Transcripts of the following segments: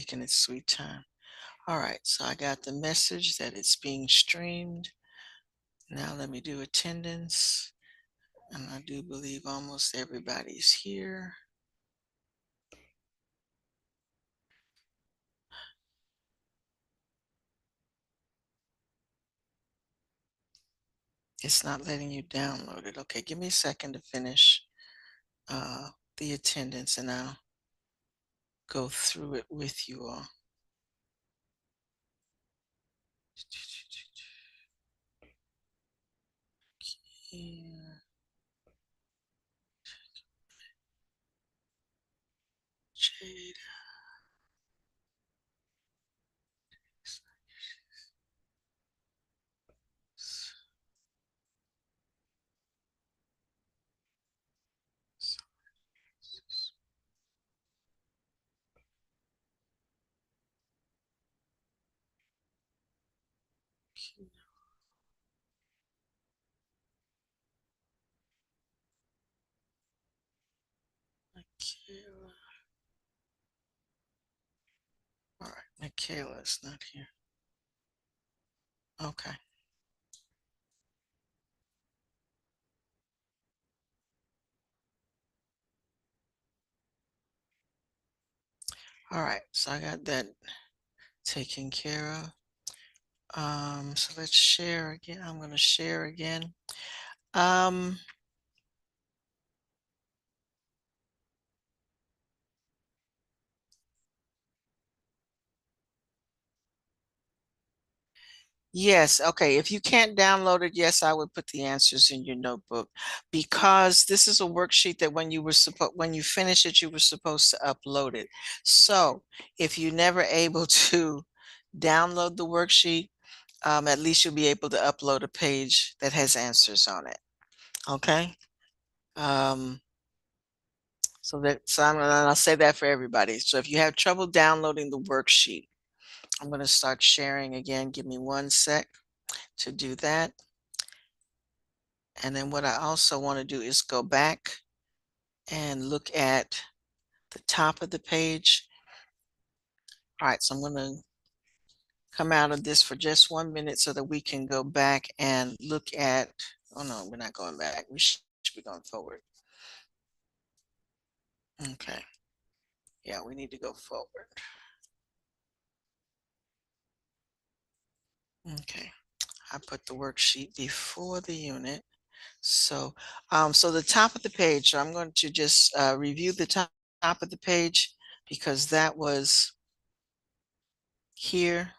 taking its sweet time. All right, so I got the message that it's being streamed. Now let me do attendance. And I do believe almost everybody's here. It's not letting you download it. Okay, give me a second to finish the attendance and I'll go through it with you all. Here. Jada. Michaela. All right, Michaela is not here. Okay. All right, so I got that taken care of. So let's share again. I'm going to share again. Yes, okay. If you can't download it, yes, I would put the answers in your notebook because this is a worksheet that when you finish it, you were supposed to upload it. So if you're never able to download the worksheet, at least you'll be able to upload a page that has answers on it. Okay. I'll say that for everybody. So if you have trouble downloading the worksheet, I'm going to start sharing again. Give me 1 sec to do that. And then what I also want to do is go back and look at the top of the page. All right, so I'm going to come out of this for just 1 minute so that we can go back and look at, oh no, we're not going back. We should be going forward. Okay. Yeah, we need to go forward. Okay. I put the worksheet before the unit. So, so the top of the page, so I'm going to just review the top of the page because that was here.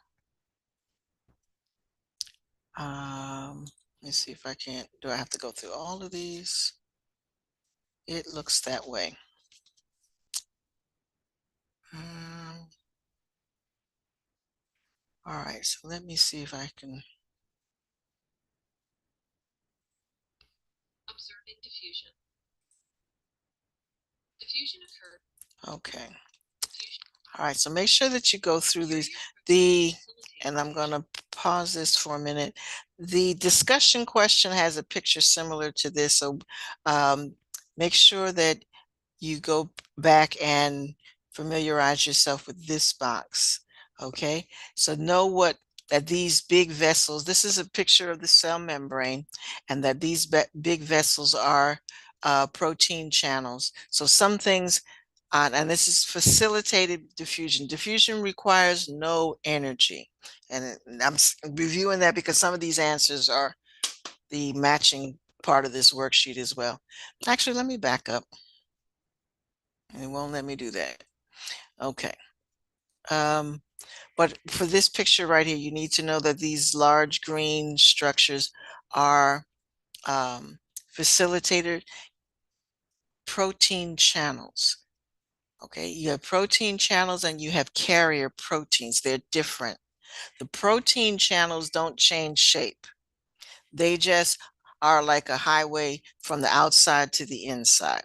Let me see if I can't, do I have to go through all of these? It looks that way. All right, so let me see if I can. Observing diffusion. Diffusion occurred. Okay. All right, so make sure that you go through and I'm going to pause this for a minute. The discussion question has a picture similar to this, so make sure that you go back and familiarize yourself with this box, okay? So know that these big vessels, this is a picture of the cell membrane, and that these big vessels are protein channels. So some things, and this is facilitated diffusion. Diffusion requires no energy. And I'm reviewing that because some of these answers are the matching part of this worksheet as well. Actually, let me back up. And it won't let me do that. Okay. But for this picture right here, you need to know that these large green structures are facilitated protein channels. Okay, you have protein channels and you have carrier proteins. They're different. The protein channels don't change shape. They just are like a highway from the outside to the inside.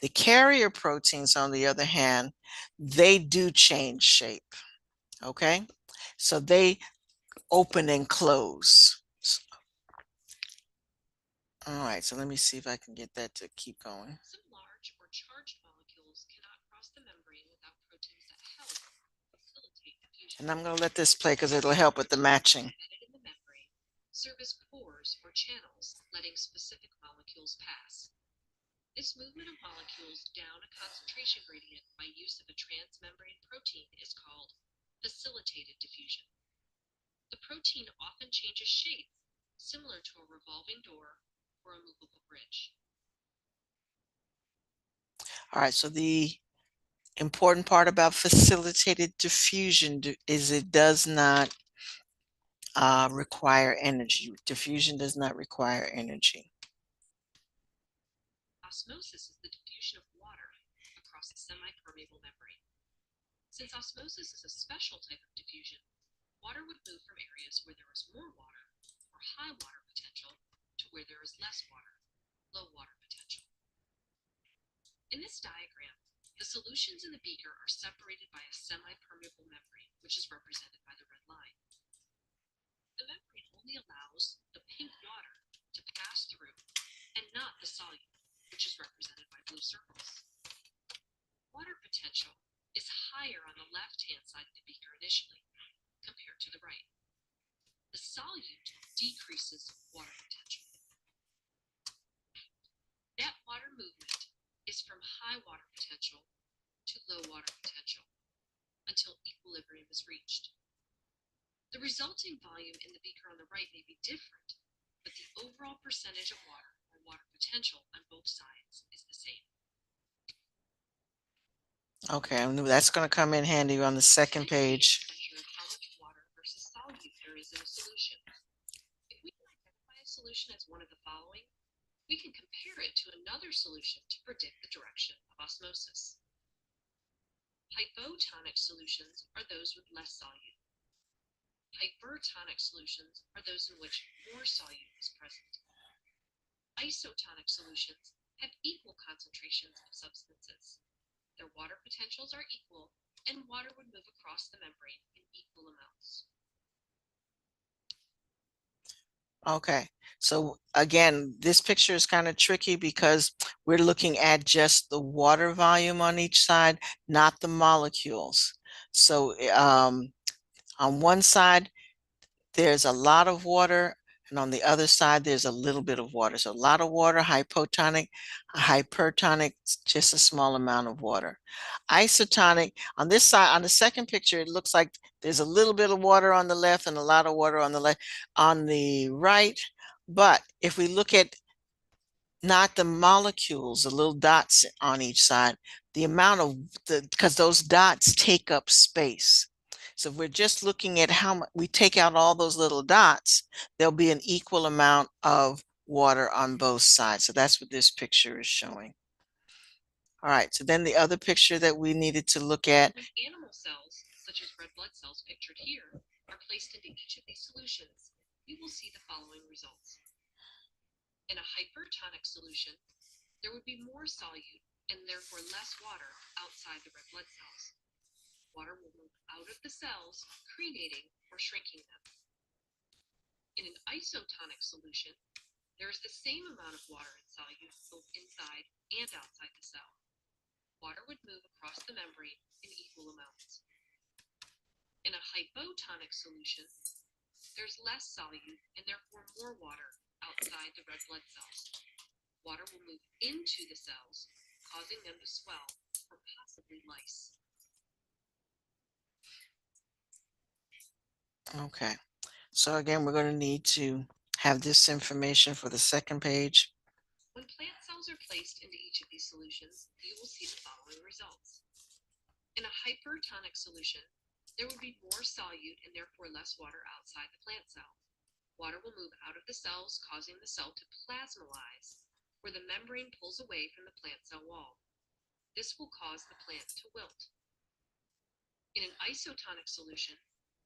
The carrier proteins, on the other hand, they do change shape. Okay, so they open and close. All right, so let me see if I can get that to keep going. Some large or charged molecules cannot cross the membrane without proteins that help. And I'm going to let this play because it'll help with the matching. Embedded in the membrane serve as pores or channels, letting specific molecules pass. This movement of molecules down a concentration gradient by use of a transmembrane protein is called facilitated diffusion. The protein often changes shape, similar to a revolving door or a movable bridge. All right, so the important part about facilitated diffusion is it does not require energy. Diffusion does not require energy. Osmosis is the diffusion of water across a semi-permeable membrane. Since osmosis is a special type of diffusion, water would move from areas where there is more water or high water potential to where there is less water, low water potential. In this diagram, the solutions in the beaker are separated by a semi-permeable membrane, which is represented by the red line. The membrane only allows the pink water to pass through and not the solute, which is represented by blue circles. Water potential is higher on the left-hand side of the beaker initially, compared to the right. The solute decreases water potential. Net water movement is from high water potential to low water potential until equilibrium is reached. The resulting volume in the beaker on the right may be different, but the overall percentage of water or water potential on both sides is the same. Okay, that's going to come in handy on the second page. Measure how much water versus solute there is in a solution. If we can identify a solution as one of the following, we can compare it to another solution to predict the direction of osmosis. Hypotonic solutions are those with less solute. Hypertonic solutions are those in which more solute is present. Isotonic solutions have equal concentrations of substances. Their water potentials are equal, and water would move across the membrane in equal amounts. Okay, so again, this picture is kind of tricky because we're looking at just the water volume on each side, not the molecules. So on one side, there's a lot of water, and on the other side, there's a little bit of water. So a lot of water, hypotonic, hypertonic, just a small amount of water. Isotonic, on this side, on the second picture, it looks like there's a little bit of water on the left and a lot of water on the left, on the right. But if we look at not the molecules, the little dots on each side, the amount of because those dots take up space. So if we're just looking at how much we take out all those little dots, there'll be an equal amount of water on both sides. So that's what this picture is showing. All right, so then the other picture that we needed to look at. When animal cells, such as red blood cells pictured here, are placed into each of these solutions, we will see the following results. In a hypertonic solution, there would be more solute and therefore less water outside the red blood cells. Water will move out of the cells, cremating or shrinking them. In an isotonic solution, there is the same amount of water and solute both inside and outside the cell. Water would move across the membrane in equal amounts. In a hypotonic solution, there's less solute and therefore more water outside the red blood cells. Water will move into the cells, causing them to swell or possibly lyse. Okay, so again, we're going to need to have this information for the second page. When plant cells are placed into each of these solutions, you will see the following results. In a hypertonic solution, there would be more solute and therefore less water outside the plant cell. Water will move out of the cells, causing the cell to plasmolyze, where the membrane pulls away from the plant cell wall. This will cause the plant to wilt. In an isotonic solution,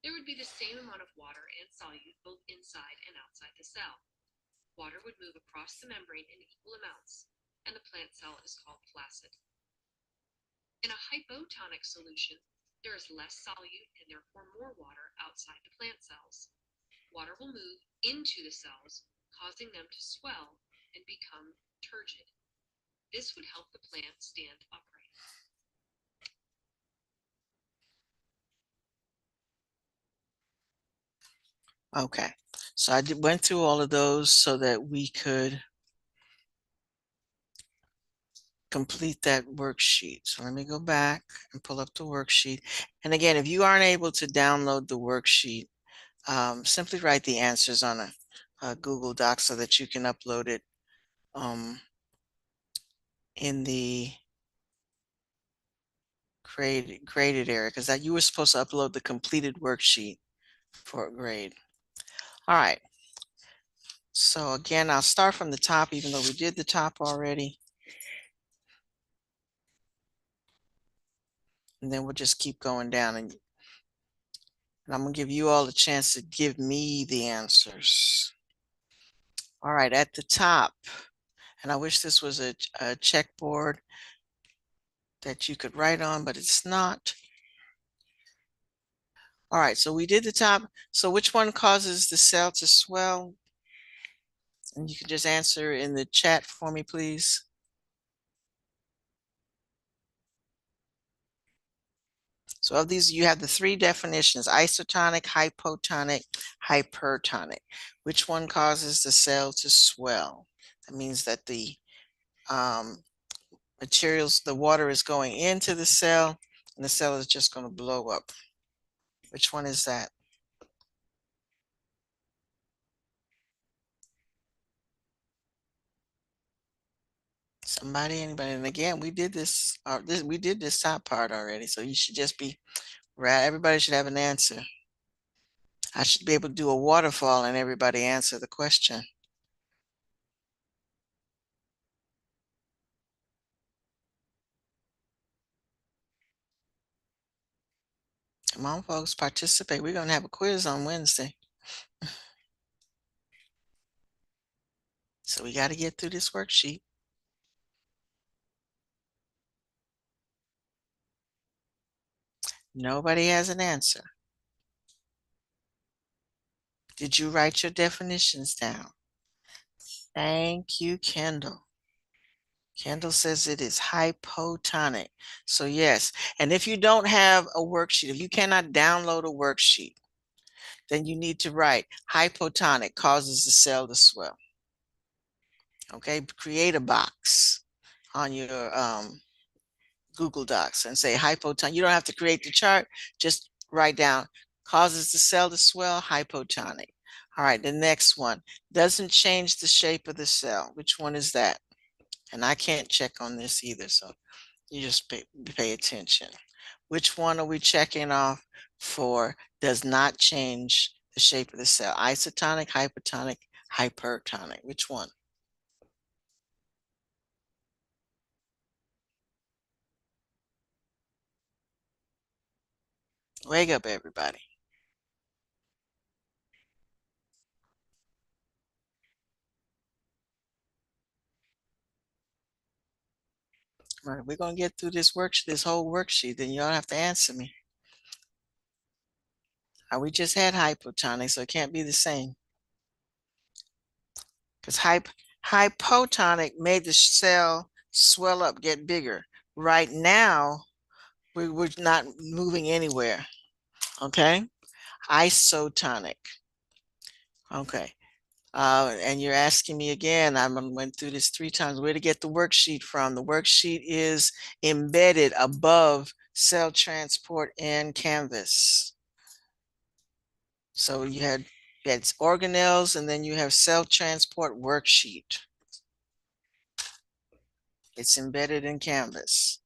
there would be the same amount of water and solute both inside and outside the cell. Water would move across the membrane in equal amounts, and the plant cell is called flaccid. In a hypotonic solution, there is less solute and therefore more water outside the plant cells. Water will move into the cells, causing them to swell and become turgid. This would help the plant stand upright. Okay, so I went through all of those so that we could complete that worksheet. So let me go back and pull up the worksheet. And again, if you aren't able to download the worksheet, simply write the answers on a Google Doc so that you can upload it in the graded area, because that you were supposed to upload the completed worksheet for a grade. All right. So again, I'll start from the top, even though we did the top already. And then we'll just keep going down, and I'm going to give you all a chance to give me the answers. All right, at the top, and I wish this was a checkboard that you could write on, but it's not. All right, so we did the top. So which one causes the cell to swell? And you can just answer in the chat for me, please. So of these, you have the three definitions: isotonic, hypotonic, hypertonic. Which one causes the cell to swell? That means that the materials, the water is going into the cell and the cell is just going to blow up. Which one is that? Somebody, anybody? And again, we did this, we did this top part already, so you should just be right. Everybody should have an answer. I should be able to do a waterfall and everybody answer the question. Come on, folks, participate. We're going to have a quiz on Wednesday. So we got to get through this worksheet. Nobody has an answer. Did you write your definitions down? Thank you, Kendall. Kendall says it is hypotonic. So yes, and if you don't have a worksheet, if you cannot download a worksheet, then you need to write hypotonic causes the cell to swell. Okay, create a box on your Google Docs and say hypotonic. You don't have to create the chart, just write down causes the cell to swell, hypotonic. All right, the next one doesn't change the shape of the cell. Which one is that? And I can't check on this either, so you just pay attention. Which one are we checking off for does not change the shape of the cell? Isotonic, hypotonic, hypertonic. Which one? Wake up, everybody. All right, we're going to get through this whole worksheet, then you don't have to answer me. We just had hypotonic, so it can't be the same. Because hypotonic made the cell swell up, get bigger. Right now, we're not moving anywhere. Okay. Isotonic. Okay. And you're asking me again, I went through this 3 times, where to get the worksheet from. The worksheet is embedded above cell transport and Canvas. So you had organelles, and then you have cell transport worksheet. It's embedded in Canvas.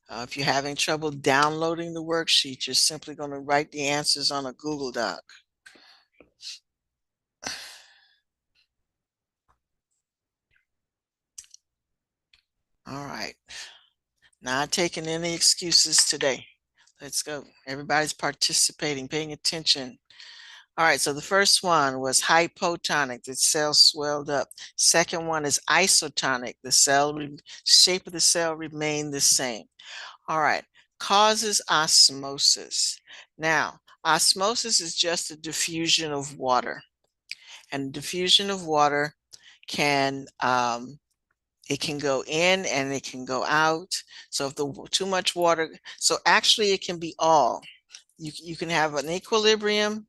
If you're having trouble downloading the worksheet, you're simply going to write the answers on a Google Doc. All right. Not taking any excuses today. Let's go. Everybody's participating, paying attention. All right, so the first one was hypotonic, the cell swelled up. Second one is isotonic, the shape of the cell remained the same. All right, causes osmosis. Now, osmosis is just a diffusion of water. And diffusion of water can it can go in and it can go out. So if the too much water, so actually it can be all. You can have an equilibrium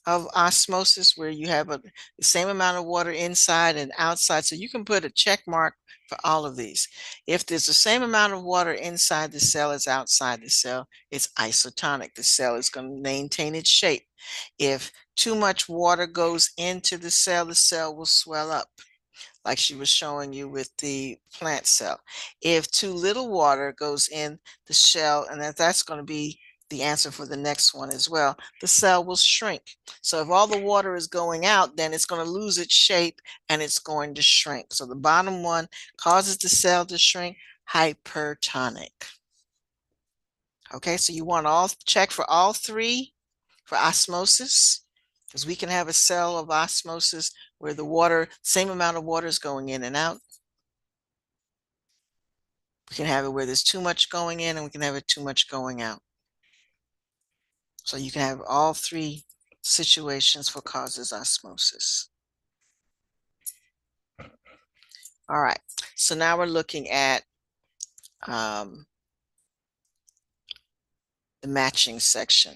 of osmosis where you have the same amount of water inside and outside. So you can put a check mark for all of these. If there's the same amount of water inside the cell as outside the cell, it's isotonic. The cell is going to maintain its shape. If too much water goes into the cell will swell up, like she was showing you with the plant cell. If too little water goes in the shell, and that's going to be the answer for the next one as well, the cell will shrink. So if all the water is going out, then it's going to lose its shape and it's going to shrink. So the bottom one causes the cell to shrink, hypertonic. Okay, so you want all check for all three for osmosis, because we can have a cell of osmosis where the water, same amount of water is going in and out. We can have it where there's too much going in and we can have it too much going out. So you can have all three situations for causes osmosis. All right, so now we're looking at the matching section.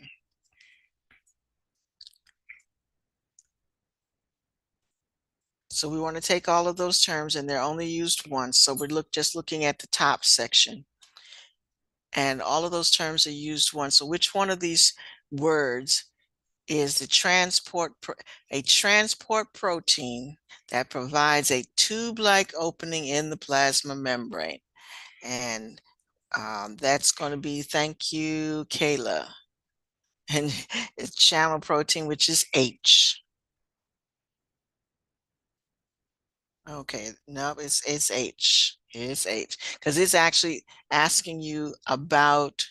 So we want to take all of those terms and they're only used once. So we're just looking at the top section. And all of those terms are used once. So which one of these words is a transport protein that provides a tube-like opening in the plasma membrane? And that's going to be, thank you, Kayla. And it's channel protein, which is H. Okay, no, it's H. It's H, because it's actually asking you about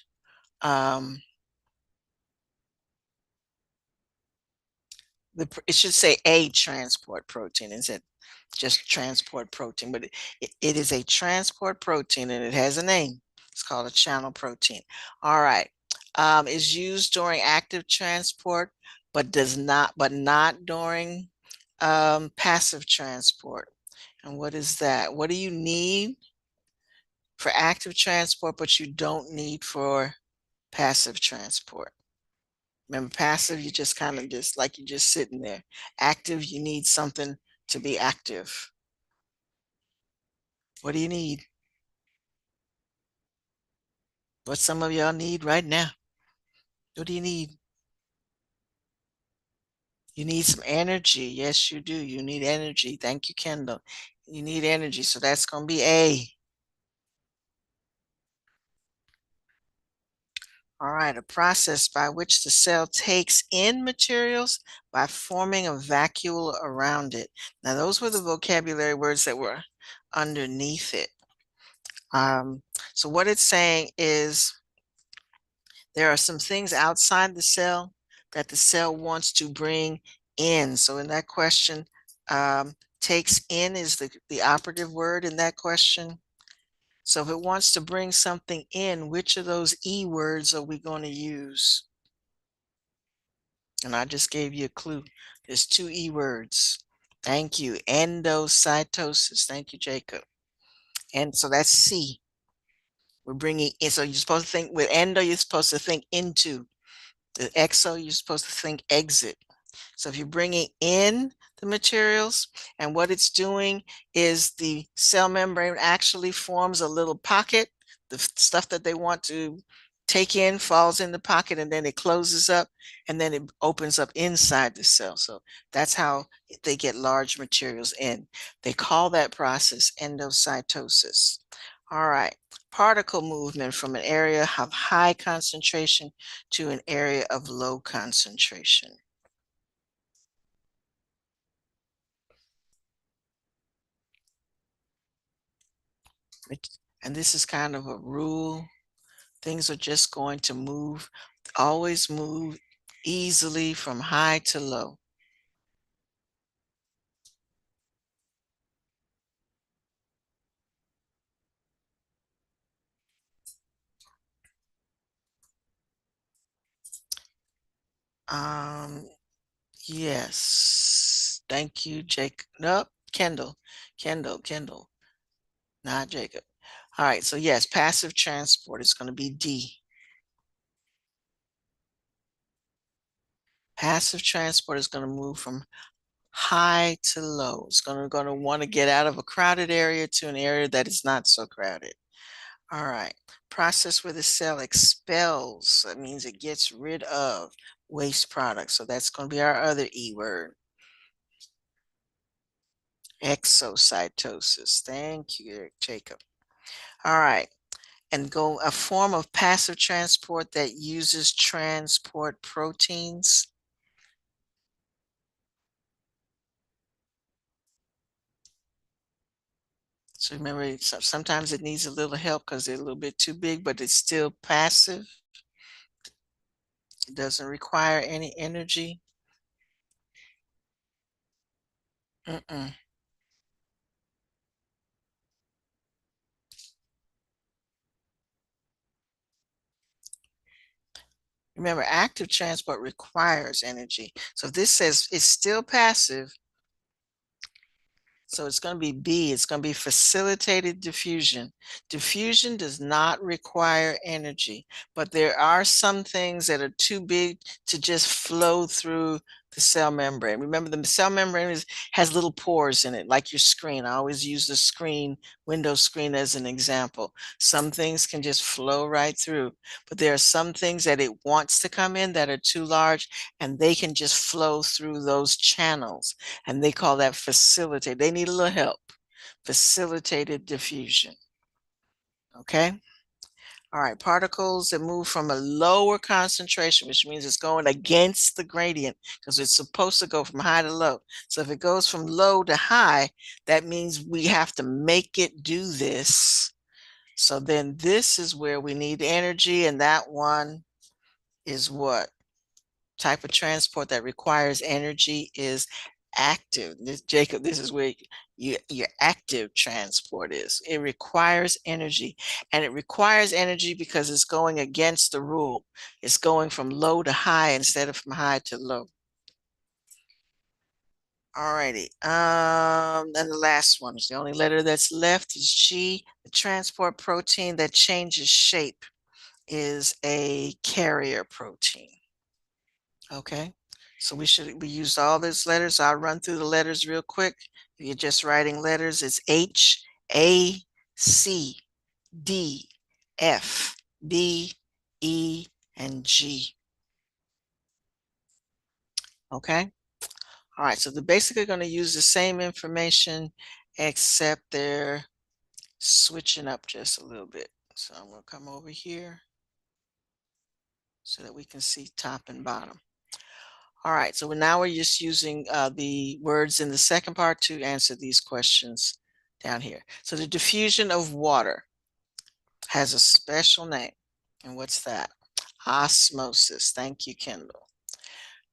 it should say a transport protein instead just transport protein, but it is a transport protein and it has a name. It's called a channel protein. All right. Is used during active transport, but not during passive transport. And what is that? What do you need for active transport, but you don't need for passive transport? Remember, passive, you just kind of just like you're just sitting there. Active, you need something to be active. What do you need? What some of y'all need right now? What do you need? You need some energy. Yes, you do. You need energy. Thank you, Kendall. You need energy. So that's going to be A. All right, a process by which the cell takes in materials by forming a vacuole around it. Now, those were the vocabulary words that were underneath it. So what it's saying is there are some things outside the cell that the cell wants to bring in. So in that question, takes in is the operative word in that question. So if it wants to bring something in, which of those E words are we going to use? And I just gave you a clue. There's two E words. Thank you. Endocytosis. Thank you, Jacob. And so that's C. We're bringing in. So you're supposed to think with endo, you're supposed to think into. The exo, you're supposed to think exit. So if you're bringing in the materials and what it's doing is the cell membrane actually forms a little pocket. The stuff that they want to take in falls in the pocket and then it closes up and then it opens up inside the cell. So that's how they get large materials in. They call that process endocytosis. All right, particle movement from an area of high concentration to an area of low concentration. And this is kind of a rule. Things are just going to move, always move easily from high to low. Yes. Thank you, Jake. Nope, Kendall. Kendall. Not Jacob. All right, so yes, passive transport is going to be D. Passive transport is going to move from high to low. It's going to want to get out of a crowded area to an area that is not so crowded. All right. Process where the cell expels. That means it gets rid of waste products. So that's going to be our other E word. Exocytosis. Thank you, Jacob. All right. And go a form of passive transport that uses transport proteins. So remember, sometimes it needs a little help because they're a little bit too big, but it's still passive. It doesn't require any energy. Mm-mm. Remember, active transport requires energy. So if this says it's still passive, so it's going to be B. It's going to be facilitated diffusion. Diffusion does not require energy, but there are some things that are too big to just flow through the cell membrane. Remember, the cell membrane has little pores in it, like your screen. I always use the screen, Windows screen, as an example. Some things can just flow right through, but there are some things that it wants to come in that are too large, and they can just flow through those channels. And they call that facilitate. They need a little help. Facilitated diffusion. Okay. All right. Particles that move from a lower concentration, which means it's going against the gradient because it's supposed to go from high to low. So if it goes from low to high, that means we have to make it do this. So then this is where we need energy, and that one is what? Type of transport that requires energy is active. Jacob, this is where your active transport is. It requires energy, and it requires energy because it's going against the rule. It's going from low to high instead of from high to low. All righty. And the last one is the only letter that's left is G. The transport protein that changes shape is a carrier protein. Okay, so we used all those letters. I'll run through the letters real quick. If you're just writing letters, it's H, A, C, D, F, B, E, and G. Okay, all right, so they're basically going to use the same information, except they're switching up just a little bit. So I'm going to come over here so that we can see top and bottom. All right, so now we're just using the words in the second part to answer these questions down here. So the diffusion of water has a special name. And what's that? Osmosis. Thank you, Kendall.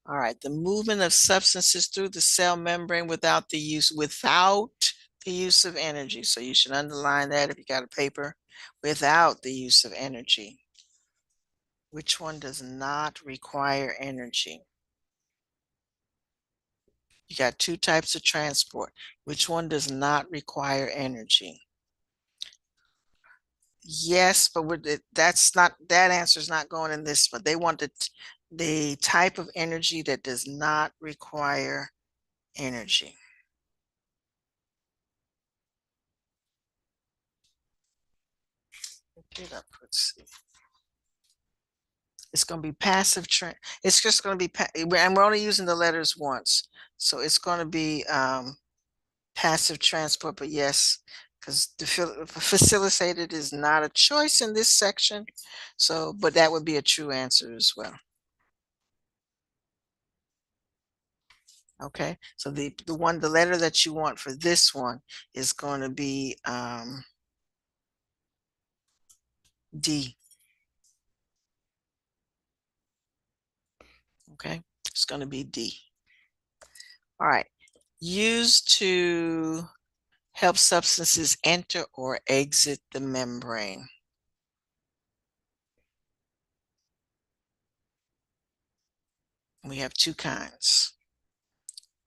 All right, the movement of substances through the cell membrane without the use of energy. So you should underline that if you got a paper, without the use of energy. Which one does not require energy? You got two types of transport. Which one does not require energy? Yes, but that answer is not going in this, but they want the type of energy that does not require energy. Let's see. It's going to be passive. It's just going to be, and we're only using the letters once. So it's going to be passive transport, but yes, because the facilitated is not a choice in this section. So, but that would be a true answer as well. Okay, so the letter that you want for this one is going to be D. Okay, it's going to be D. All right, used to help substances enter or exit the membrane. We have two kinds,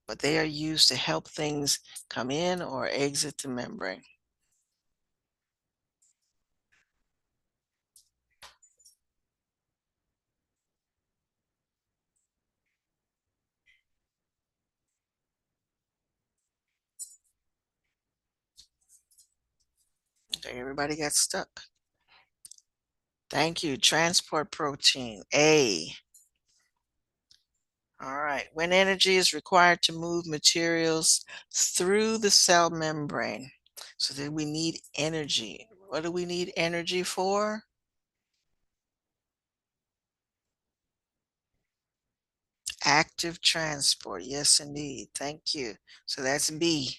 but they are used to help things come in or exit the membrane. Everybody got stuck. Thank you. Transport protein, A. All right. When energy is required to move materials through the cell membrane. So then we need energy. What do we need energy for? Active transport. Yes, indeed. Thank you. So that's B.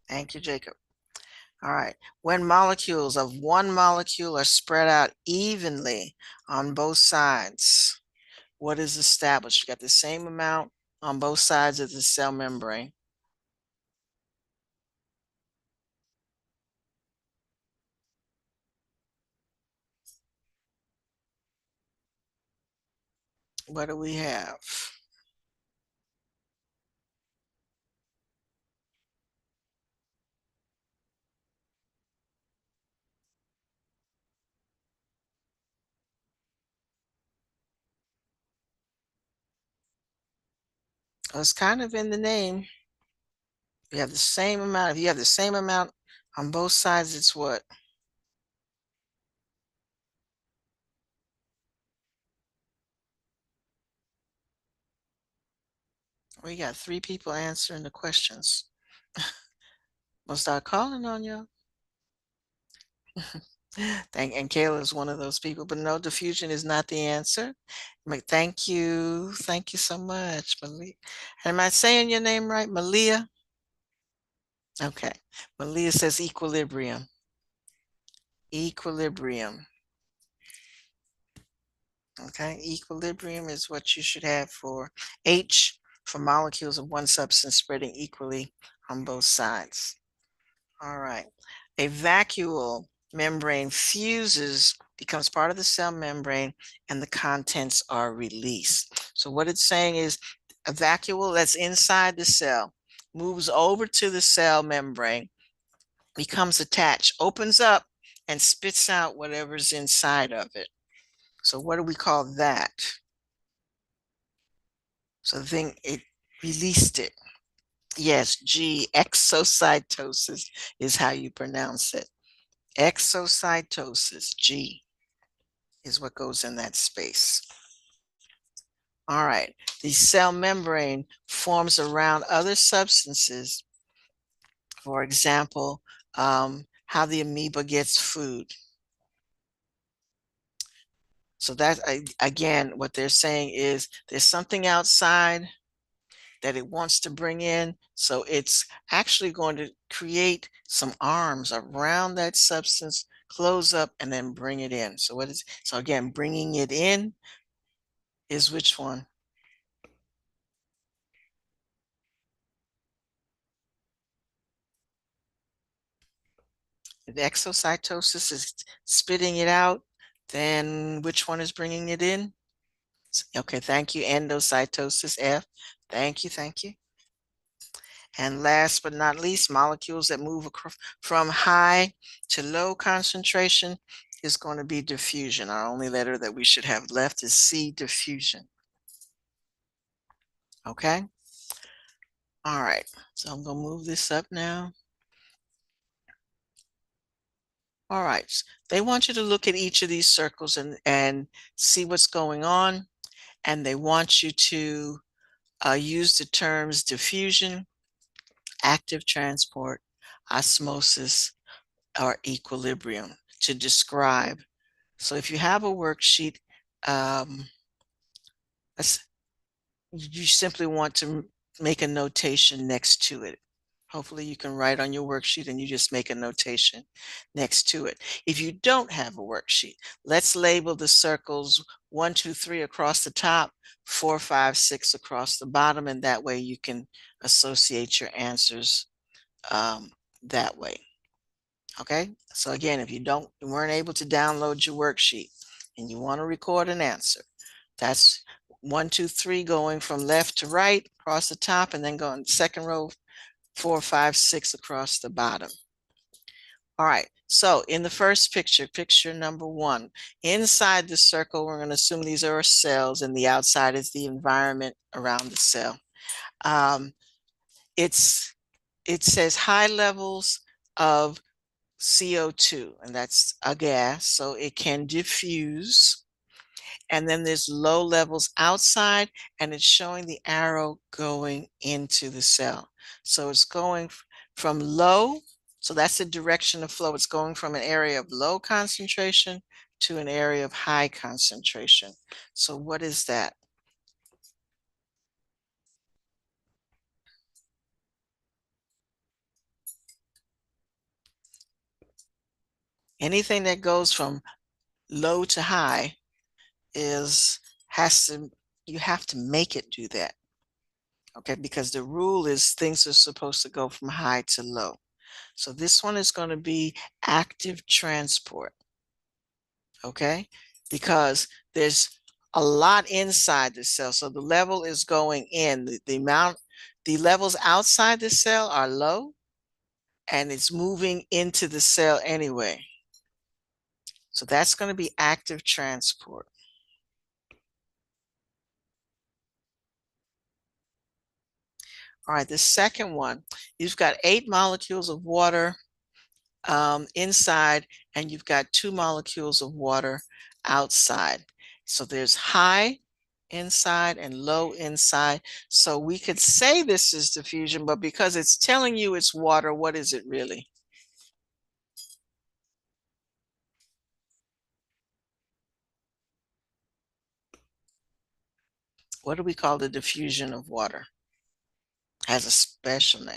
Thank you, Jacob. All right. When molecules of one molecule are spread out evenly on both sides, what is established? You got the same amount on both sides of the cell membrane. What do we have? Well, it's kind of in the name. You have the same amount. If you have the same amount on both sides, it's what? We got 3 people answering the questions. We'll start calling on you. And Kayla is one of those people, but no, diffusion is not the answer. Thank you. Thank you so much, Malia. Am I saying your name right? Malia? Okay. Malia says equilibrium. Equilibrium. Okay. Equilibrium is what you should have for H, for molecules of one substance spreading equally on both sides. All right. A vacuole membrane fuses, becomes part of the cell membrane, and the contents are released. So what it's saying is a vacuole that's inside the cell moves over to the cell membrane, becomes attached, opens up, and spits out whatever's inside of it. So what do we call that? So the thing, it released it. Yes, G, exocytosis is how you pronounce it. Exocytosis, G, is what goes in that space. All right, the cell membrane forms around other substances. For example, how the amoeba gets food. So that, again, what they're saying is there's something outside that it wants to bring in. So it's actually going to create some arms around that substance, close up, and then bring it in. So what is, so again, bringing it in is which one? If exocytosis is spitting it out, then which one is bringing it in? Okay, thank you. Endocytosis, F. Thank you, thank you. And last but not least, molecules that move from high to low concentration is going to be diffusion. Our only letter that we should have left is C, diffusion. Okay. All right. So I'm going to move this up now. All right. They want you to look at each of these circles and see what's going on. And they want you to use the terms diffusion, active transport, osmosis, or equilibrium to describe. So if you have a worksheet, you simply want to make a notation next to it. Hopefully you can write on your worksheet and you just make a notation next to it. If you don't have a worksheet, let's label the circles 1, 2, 3 across the top, 4, 5, 6 across the bottom, and that way you can associate your answers that way. Okay, so again, if you weren't able to download your worksheet and you want to record an answer, that's 1, 2, 3 going from left to right across the top, and then going second row, 4, 5, 6 across the bottom. All right, so in the first picture, picture number 1, inside the circle, we're going to assume these are our cells, and the outside is the environment around the cell. It says high levels of CO2, and that's a gas, so it can diffuse. And then there's low levels outside, and it's showing the arrow going into the cell. So it's going from low, so that's the direction of flow. It's going from an area of low concentration to an area of high concentration. So what is that? Anything that goes from low to high has to, you have to make it do that. Okay, because the rule is things are supposed to go from high to low. So this one is going to be active transport. Okay, because there's a lot inside the cell. So the level is going in. The levels outside the cell are low, and it's moving into the cell anyway. So that's going to be active transport. All right, the second one, you've got 8 molecules of water inside, and you've got 2 molecules of water outside. So there's high inside and low inside. So we could say this is diffusion, but because it's telling you it's water, what is it really? What do we call the diffusion of water? Has a special name.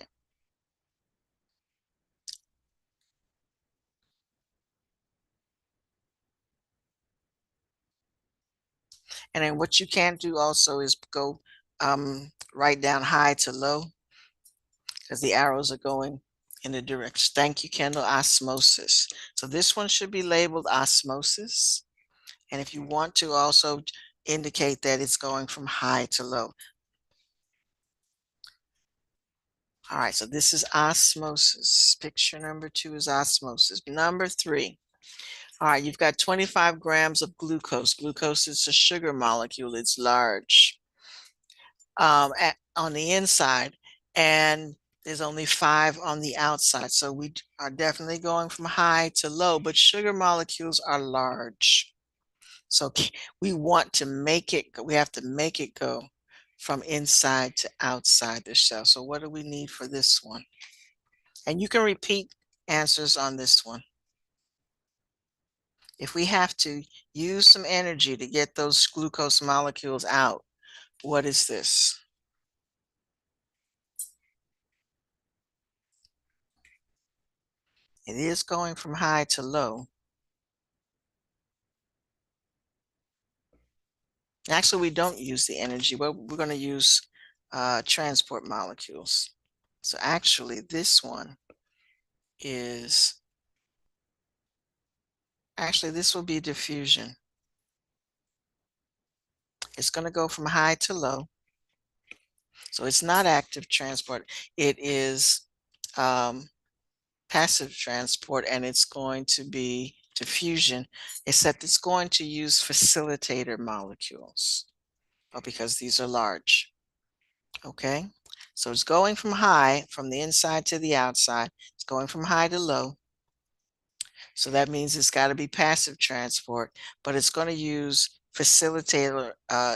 And then what you can't do also is go right down high to low, because the arrows are going in the direction. Thank you, Kendall. Osmosis. So this one should be labeled osmosis. And if you want to also indicate that it's going from high to low. All right, so this is osmosis. Picture number 2 is osmosis. Number 3. All right, you've got 25 grams of glucose. Glucose is a sugar molecule. It's large on the inside, and there's only 5 on the outside. So we are definitely going from high to low, but sugar molecules are large. So we want to make it, we have to make it go from inside to outside the shell. So what do we need for this one? And you can repeat answers on this one. If we have to use some energy to get those glucose molecules out, what is this? It is going from high to low. Actually, we don't use the energy. We're going to use transport molecules. So actually, this one is, actually, this will be diffusion. It's going to go from high to low. So it's not active transport. It is passive transport, and it's going to be diffusion, except it's going to use facilitator molecules, because these are large. Okay, so it's going from high, from the inside to the outside. It's going from high to low. So that means it's got to be passive transport, but it's going to use facilitator,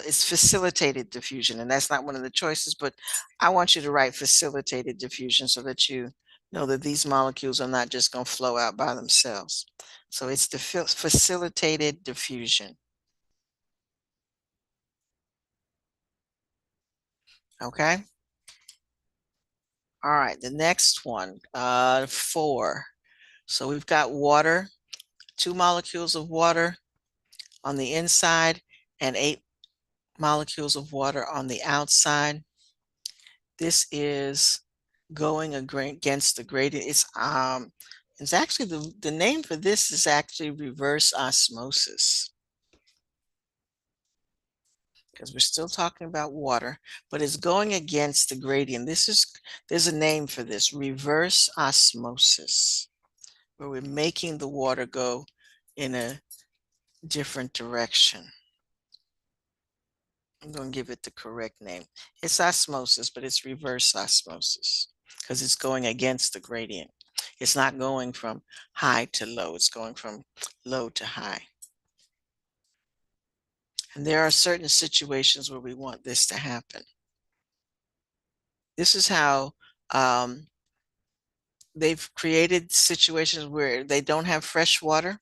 it's facilitated diffusion, and that's not one of the choices, but I want you to write facilitated diffusion so that you know that these molecules are not just going to flow out by themselves. So it's the facilitated diffusion. Okay. All right, the next one, 4. So we've got water, 2 molecules of water on the inside and 8 molecules of water on the outside. This is going against the gradient. It's actually the name for this is actually reverse osmosis, because we're still talking about water, but it's going against the gradient. There's a name for this, reverse osmosis, where we're making the water go in a different direction. I'm going to give it the correct name. It's osmosis, but it's reverse osmosis because it's going against the gradient. It's not going from high to low. It's going from low to high. And there are certain situations where we want this to happen. This is how they've created situations where they don't have fresh water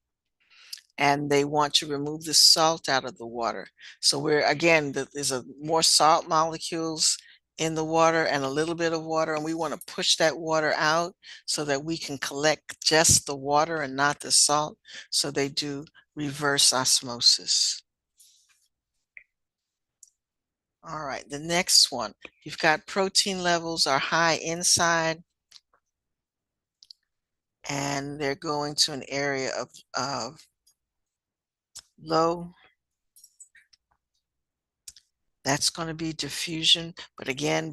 and they want to remove the salt out of the water. So there's more salt molecules in the water and a little bit of water, and we want to push that water out so that we can collect just the water and not the salt. So they do reverse osmosis. All right, the next one, you've got protein levels are high inside, and they're going to an area of low. That's going to be diffusion, but again,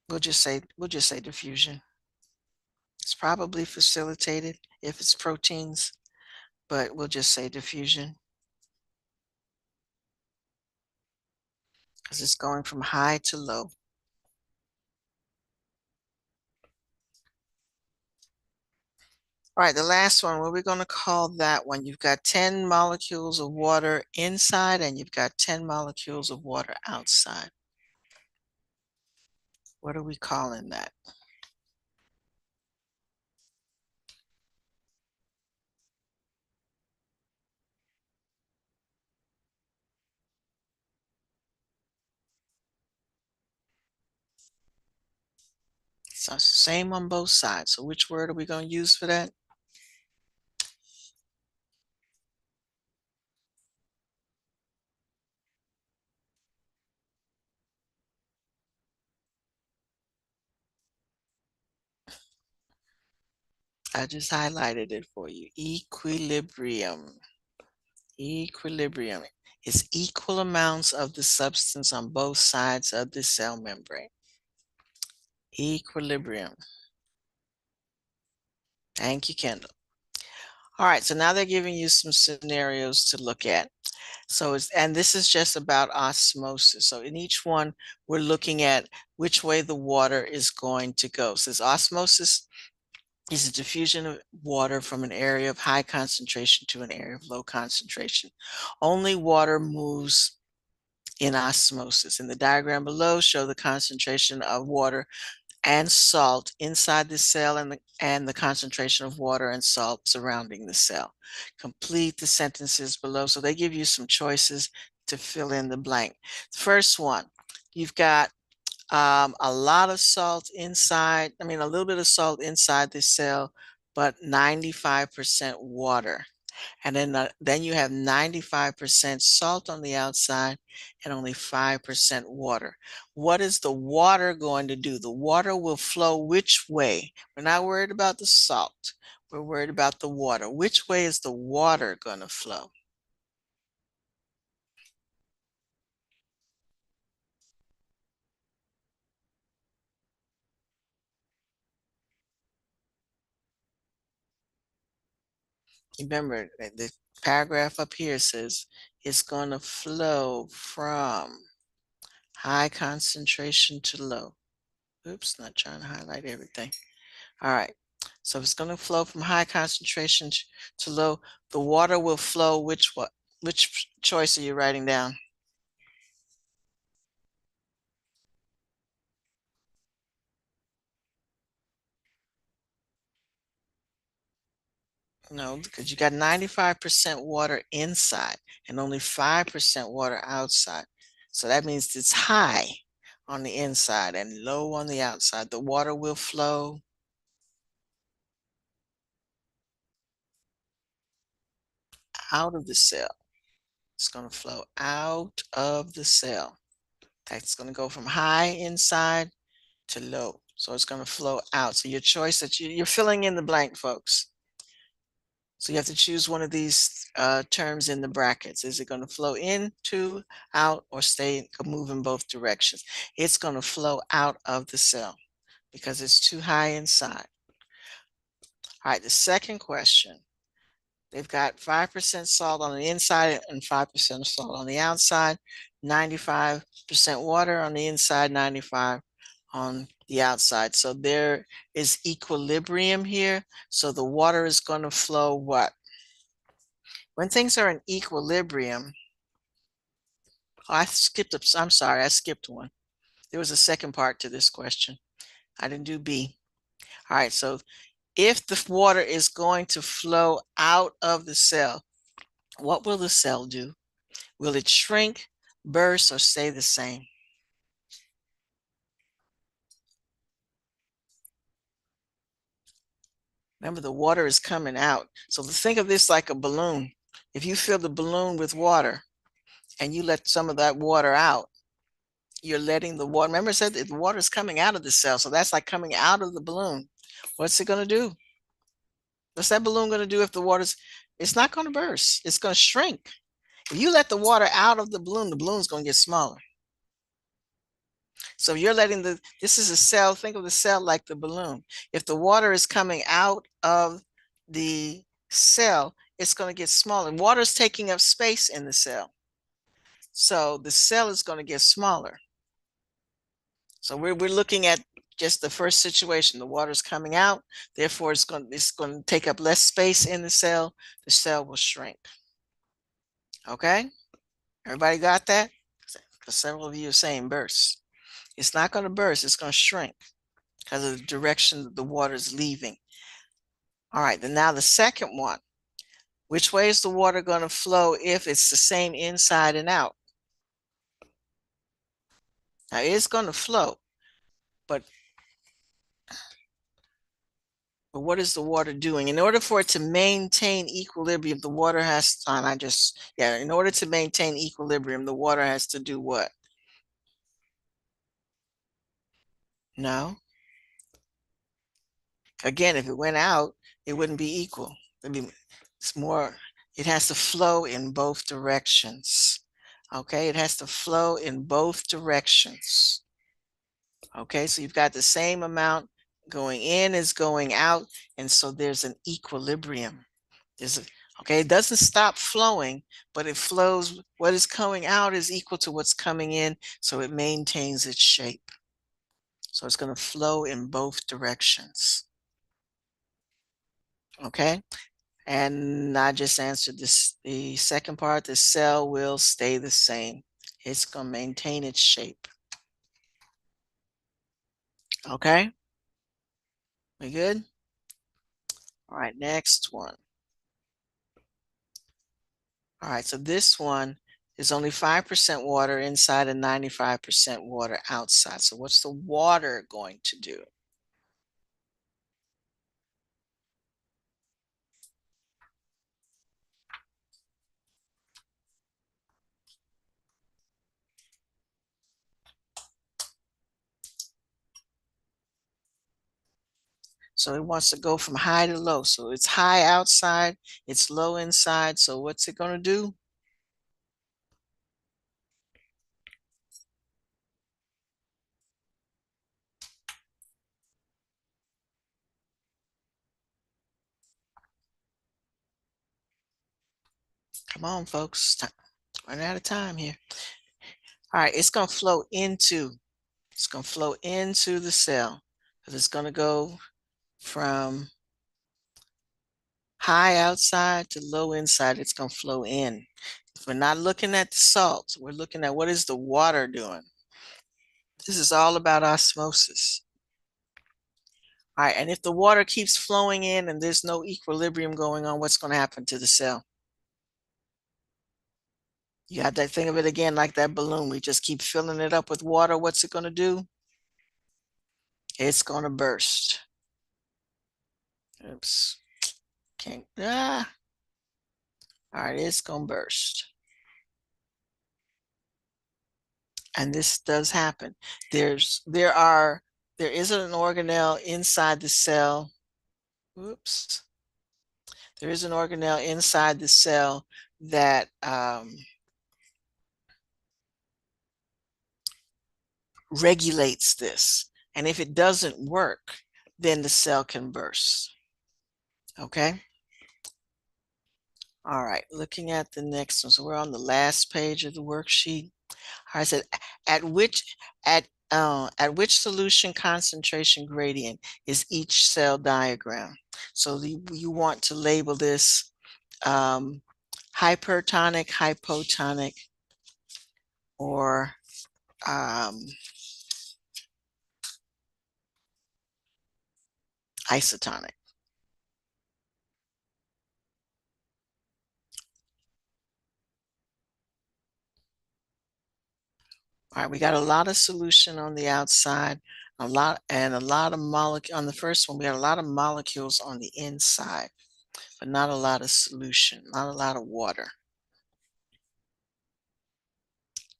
we'll just say diffusion. It's probably facilitated if it's proteins, but we'll just say diffusion because it's going from high to low. All right, the last one, what are we going to call that one? You've got 10 molecules of water inside and you've got 10 molecules of water outside. What are we calling that? So same on both sides. So which word are we going to use for that? I just highlighted it for you. Equilibrium. Equilibrium is equal amounts of the substance on both sides of the cell membrane. Equilibrium. Thank you, Kendall. All right, so now they're giving you some scenarios to look at. And this is just about osmosis. So in each one, we're looking at which way the water is going to go. So this osmosis is a diffusion of water from an area of high concentration to an area of low concentration. Only water moves in osmosis. In the diagram below, show the concentration of water and salt inside the cell and the concentration of water and salt surrounding the cell. Complete the sentences below. So they give you some choices to fill in the blank. First one, you've got a lot of salt inside, a little bit of salt inside the cell, but 95% water. And then you have 95% salt on the outside and only 5% water. What is the water going to do? The water will flow which way? We're not worried about the salt. We're worried about the water. Which way is the water going to flow? Remember, the paragraph up here says it's going to flow from high concentration to low. Oops, not trying to highlight everything. All right, so it's going to flow from high concentration to low. The water will flow which choice are you writing down? No, because you got 95% water inside and only 5% water outside. So that means it's high on the inside and low on the outside. The water will flow out of the cell. It's going to flow out of the cell. That's going to go from high inside to low. So it's going to flow out. So your choice that you're filling in the blank, folks. So you have to choose one of these terms in the brackets. Is it going to flow into, out, or move in both directions? It's going to flow out of the cell because it's too high inside. All right, the second question. They've got 5% salt on the inside and 5% salt on the outside, 95% water on the inside, 95 on the outside. So there is equilibrium here. So the water is going to flow what? When things are in equilibrium, I'm sorry, I skipped one. There was a second part to this question. I didn't do B. All right, so if the water is going to flow out of the cell, what will the cell do? Will it shrink, burst, or stay the same? Remember, the water is coming out. So think of this like a balloon. If you fill the balloon with water and you let some of that water out, you're letting the water, remember I said that the water is coming out of the cell. So that's like coming out of the balloon. What's it going to do? What's that balloon going to do if the water's, it's not going to burst. It's going to shrink. If you let the water out of the balloon's going to get smaller. So you're letting this is a cell, think of the cell like the balloon. If the water is coming out of the cell, it's going to get smaller. Water is taking up space in the cell. So the cell is going to get smaller. So we're looking at just the first situation. The water is coming out, therefore it's going to take up less space in the cell. The cell will shrink. Okay? Everybody got that? Because several of you are saying burst. It's not going to burst, it's going to shrink because of the direction that the water is leaving. All right, then now the second one. Which way is the water going to flow if it's the same inside and out? Now it's going to flow, but what is the water doing? In order for it to maintain equilibrium, the water has, in order to maintain equilibrium, the water has to do what? No. Again, if it went out, it wouldn't be equal. It has to flow in both directions. Okay, it has to flow in both directions. Okay, so you've got the same amount going in as going out, and so there's an equilibrium. Okay, it doesn't stop flowing, but it flows. What is coming out is equal to what's coming in, so it maintains its shape. So it's going to flow in both directions. Okay, and I just answered this. The second part, the cell will stay the same. It's going to maintain its shape. Okay, we good? All right, next one. All right, so this one is only 5% water inside and 95% water outside. So what's the water going to do? So it wants to go from high to low. So it's high outside, it's low inside. So what's it going to do? Come on, folks. Running out of time here. All right, it's going to flow into the cell. Because it's going to go from high outside to low inside. It's going to flow in. We're not looking at the salt. We're looking at what is the water doing. This is all about osmosis. All right, and if the water keeps flowing in and there's no equilibrium going on, what's going to happen to the cell? You have to think of it again like that balloon. We just keep filling it up with water. What's it going to do? It's going to burst. Oops. Can't. All right, it's going to burst. And this does happen. There is an organelle inside the cell. Whoops. There is an organelle inside the cell that regulates this. And if it doesn't work, then the cell can burst. Okay. All right, looking at the next one. So we're on the last page of the worksheet. I said, at which at which solution concentration gradient is each cell diagram? So you want to label this hypertonic, hypotonic, or isotonic. All right, we got a lot of solution on the outside, a lot of molecule on the first one. We got a lot of molecules on the inside, but not a lot of solution, not a lot of water.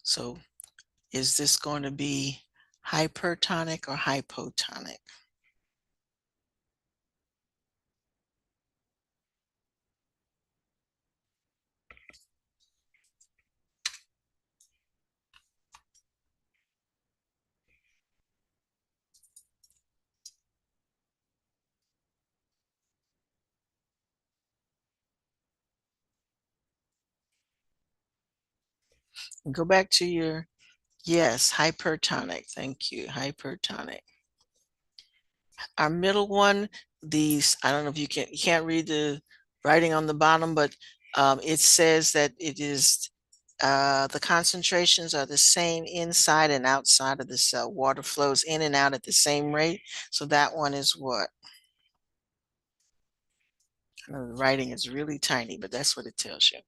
So is this going to be hypertonic or hypotonic? Go back to your, yes, hypertonic. Thank you, hypertonic. Our middle one, these, I don't know if you can't read the writing on the bottom, but it says that it is the concentrations are the same inside and outside of the cell. Water flows in and out at the same rate. So that one is what? I know the writing is really tiny, but that's what it tells you.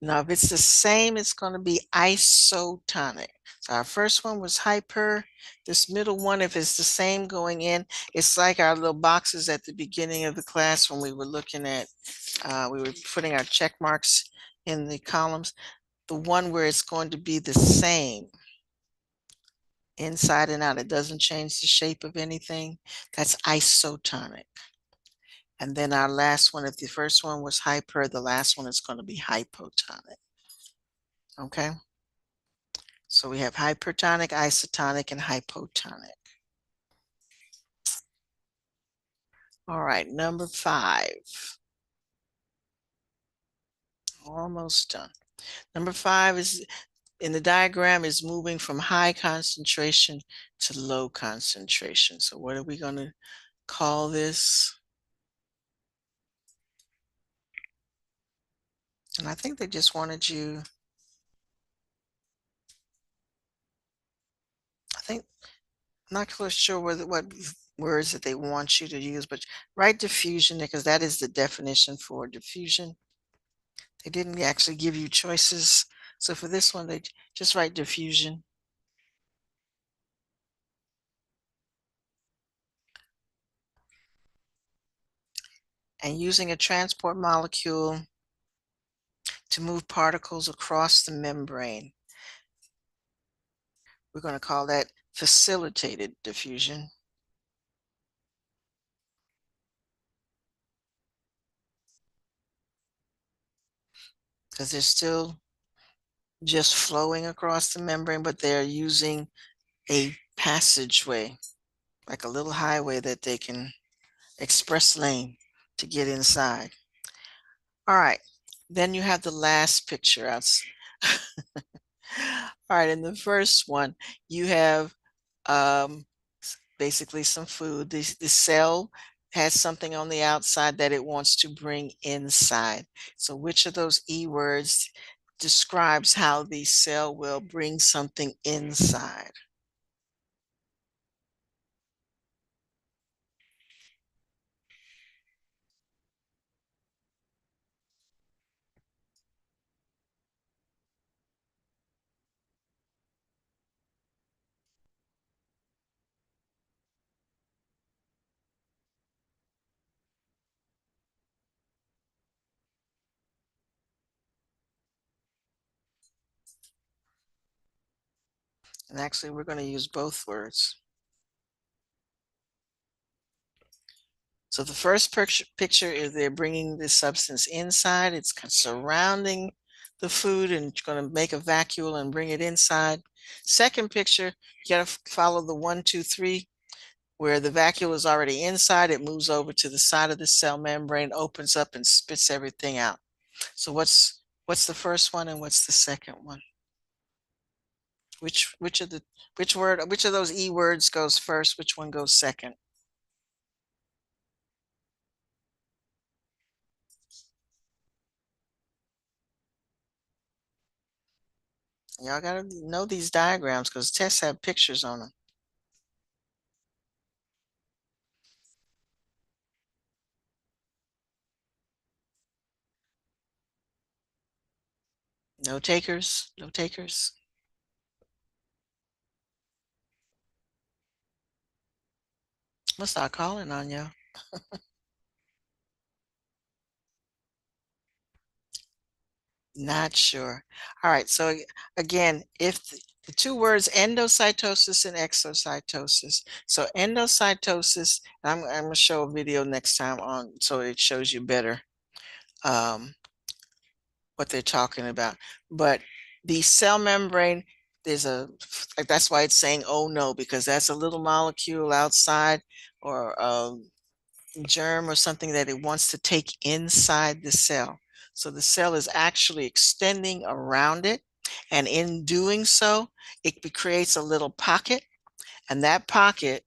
Now, if it's the same, it's going to be isotonic. So our first one was hyper. This middle one, if it's the same going in, it's like our little boxes at the beginning of the class when we were looking at, we were putting our check marks in the columns. The one where it's going to be the same inside and out, it doesn't change the shape of anything, that's isotonic. And then our last one, if the first one was hyper, the last one is going to be hypotonic. Okay. So we have hypertonic, isotonic, and hypotonic. All right, number 5. Almost done. Number 5 is in the diagram is moving from high concentration to low concentration. So what are we going to call this? And I think they just wanted you, I think, I'm not quite sure what words that they want you to use, but write diffusion because that is the definition for diffusion. They didn't actually give you choices. So for this one, they just write diffusion. And using a transport molecule to move particles across the membrane. We're going to call that facilitated diffusion. Because they're still just flowing across the membrane, but they're using a passageway, like a little highway that they can express lane to get inside. All right, then you have the last picture out. All right, in the first one, you have basically some food. The cell has something on the outside that it wants to bring inside. So which of those E words describes how the cell will bring something inside? And actually, we're going to use both words. So the first picture is they're bringing the substance inside. It's surrounding the food and you're going to make a vacuole and bring it inside. Second picture, you got to follow the 1, 2, 3, where the vacuole is already inside. It moves over to the side of the cell membrane, opens up and spits everything out. So what's the first one and what's the second one? Which of those E words goes first? Which one goes second? Y'all gotta know these diagrams because tests have pictures on them. No takers, no takers. I'm gonna start calling on you. Not sure. All right, so again, if the two words endocytosis and exocytosis. So endocytosis, I'm gonna show a video next time on so it shows you better what they're talking about. But the cell membrane, that's why it's saying oh no, because that's a little molecule outside or germ or something that it wants to take inside the cell. So the cell is actually extending around it. And in doing so, it creates a little pocket, and that pocket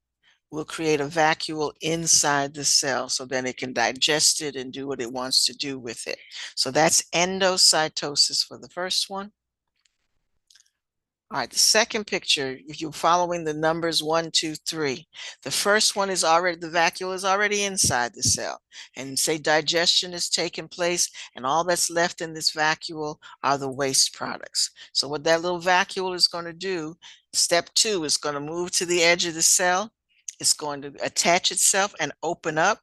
will create a vacuole inside the cell so then it can digest it and do what it wants to do with it. So that's endocytosis for the first one. All right, the second picture, if you're following the numbers 1, 2, 3, the first one is already, the vacuole is already inside the cell. And say digestion is taking place, and all that's left in this vacuole are the waste products. So what that little vacuole is going to do, step 2 is going to move to the edge of the cell. It's going to attach itself and open up,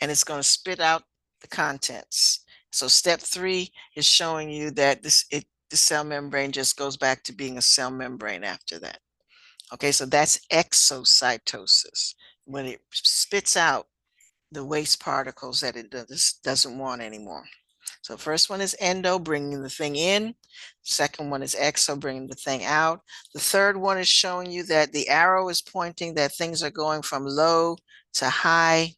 and it's going to spit out the contents. So step 3 is showing you that the cell membrane just goes back to being a cell membrane after that. Okay, so that's exocytosis, when it spits out the waste particles that it doesn't want anymore. So first one is endo, bringing the thing in. Second one is exo, bringing the thing out. The third one is showing you that the arrow is pointing that things are going from low to high.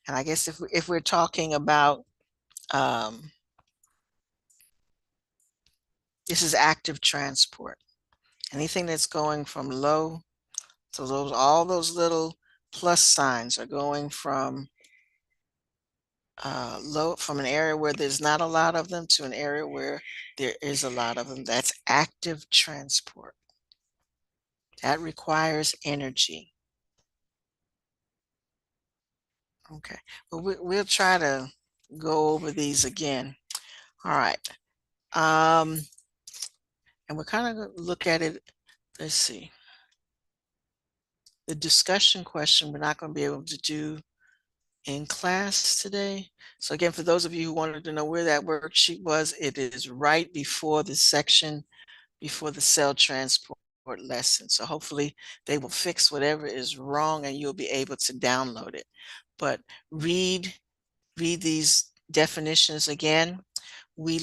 And I guess if we're talking about this is active transport. Anything that's going from low, so all those little plus signs are going from low, from an area where there's not a lot of them to an area where there is a lot of them. That's active transport. That requires energy. Okay, but we'll try to go over these again. All right. And we're kind of look at it. Let's see. The discussion question we're not going to be able to do in class today. So again, for those of you who wanted to know where that worksheet was, it is right before the section, before the cell transport lesson. So hopefully they will fix whatever is wrong and you'll be able to download it. But read these definitions again. We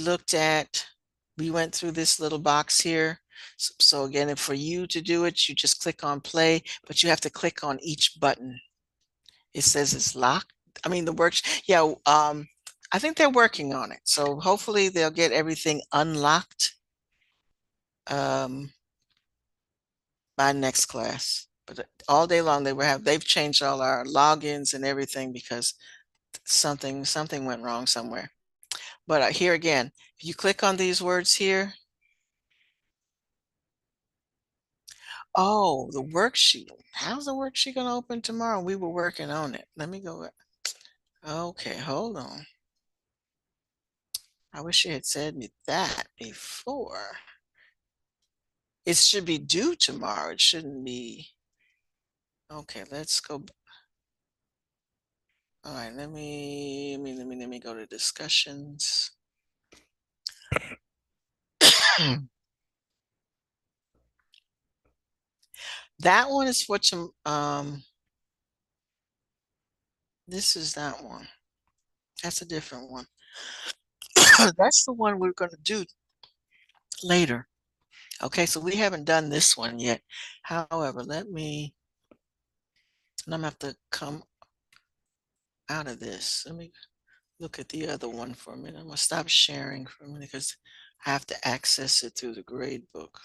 went through this little box here. So again, for you to do it, you just click on play, but you have to click on each button. It says it's locked. I mean, yeah, I think they're working on it. So hopefully they'll get everything unlocked by next class. But all day long they've changed all our logins and everything because something went wrong somewhere. But here again, if you click on these words here, oh, the worksheet. How's the worksheet going to open tomorrow? We were working on it. Let me go. Okay, hold on. I wish you had said me that before. It should be due tomorrow. It shouldn't be. Okay, let's go. All right, let me go to discussions. That one is for this is that one. That's a different one. That's the one we're gonna do later. Okay, so we haven't done this one yet. However, and I'm gonna have to come out of this. Let me look at the other one for a minute. I'm gonna stop sharing for a minute because I have to access it through the grade book.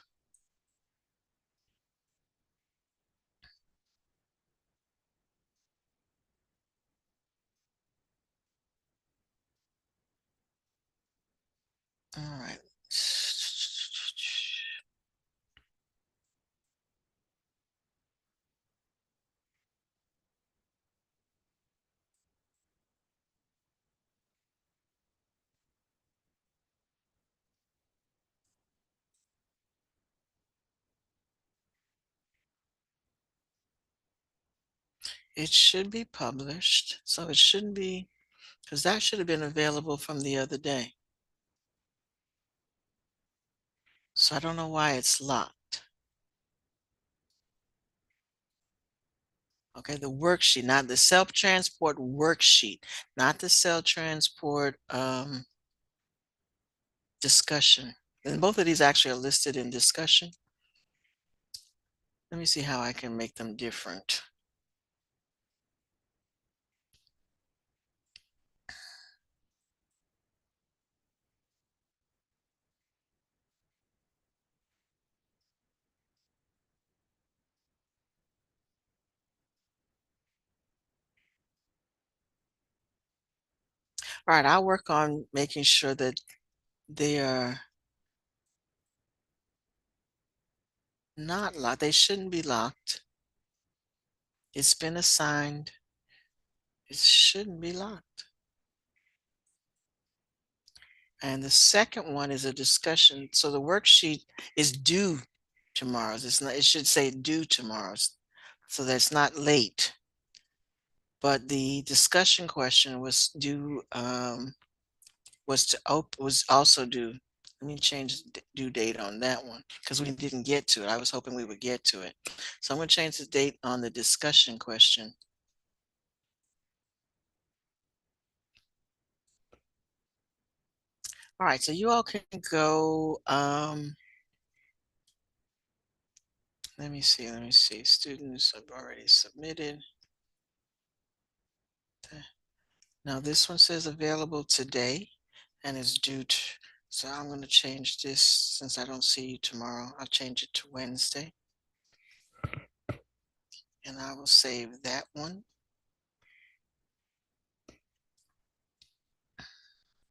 All right. It should be published, so it shouldn't be, because that should have been available from the other day. So I don't know why it's locked. Okay, the worksheet, not the self-transport worksheet, not the self-transport discussion. And both of these actually are listed in discussion. Let me see how I can make them different. All right, I'll work on making sure that they are not locked. They shouldn't be locked. It's been assigned. It shouldn't be locked. And the second one is a discussion. So the worksheet is due tomorrow. It's not, it should say due tomorrow. So that's not late. But the discussion question was due, was also due. Let me change the due date on that one because we didn't get to it. I was hoping we would get to it. So I'm going to change the date on the discussion question. All right, so you all can go. Let me see. Students have already submitted. Now this one says available today and is due to, so I'm going to change this since I don't see you tomorrow. I'll change it to Wednesday. And I will save that one.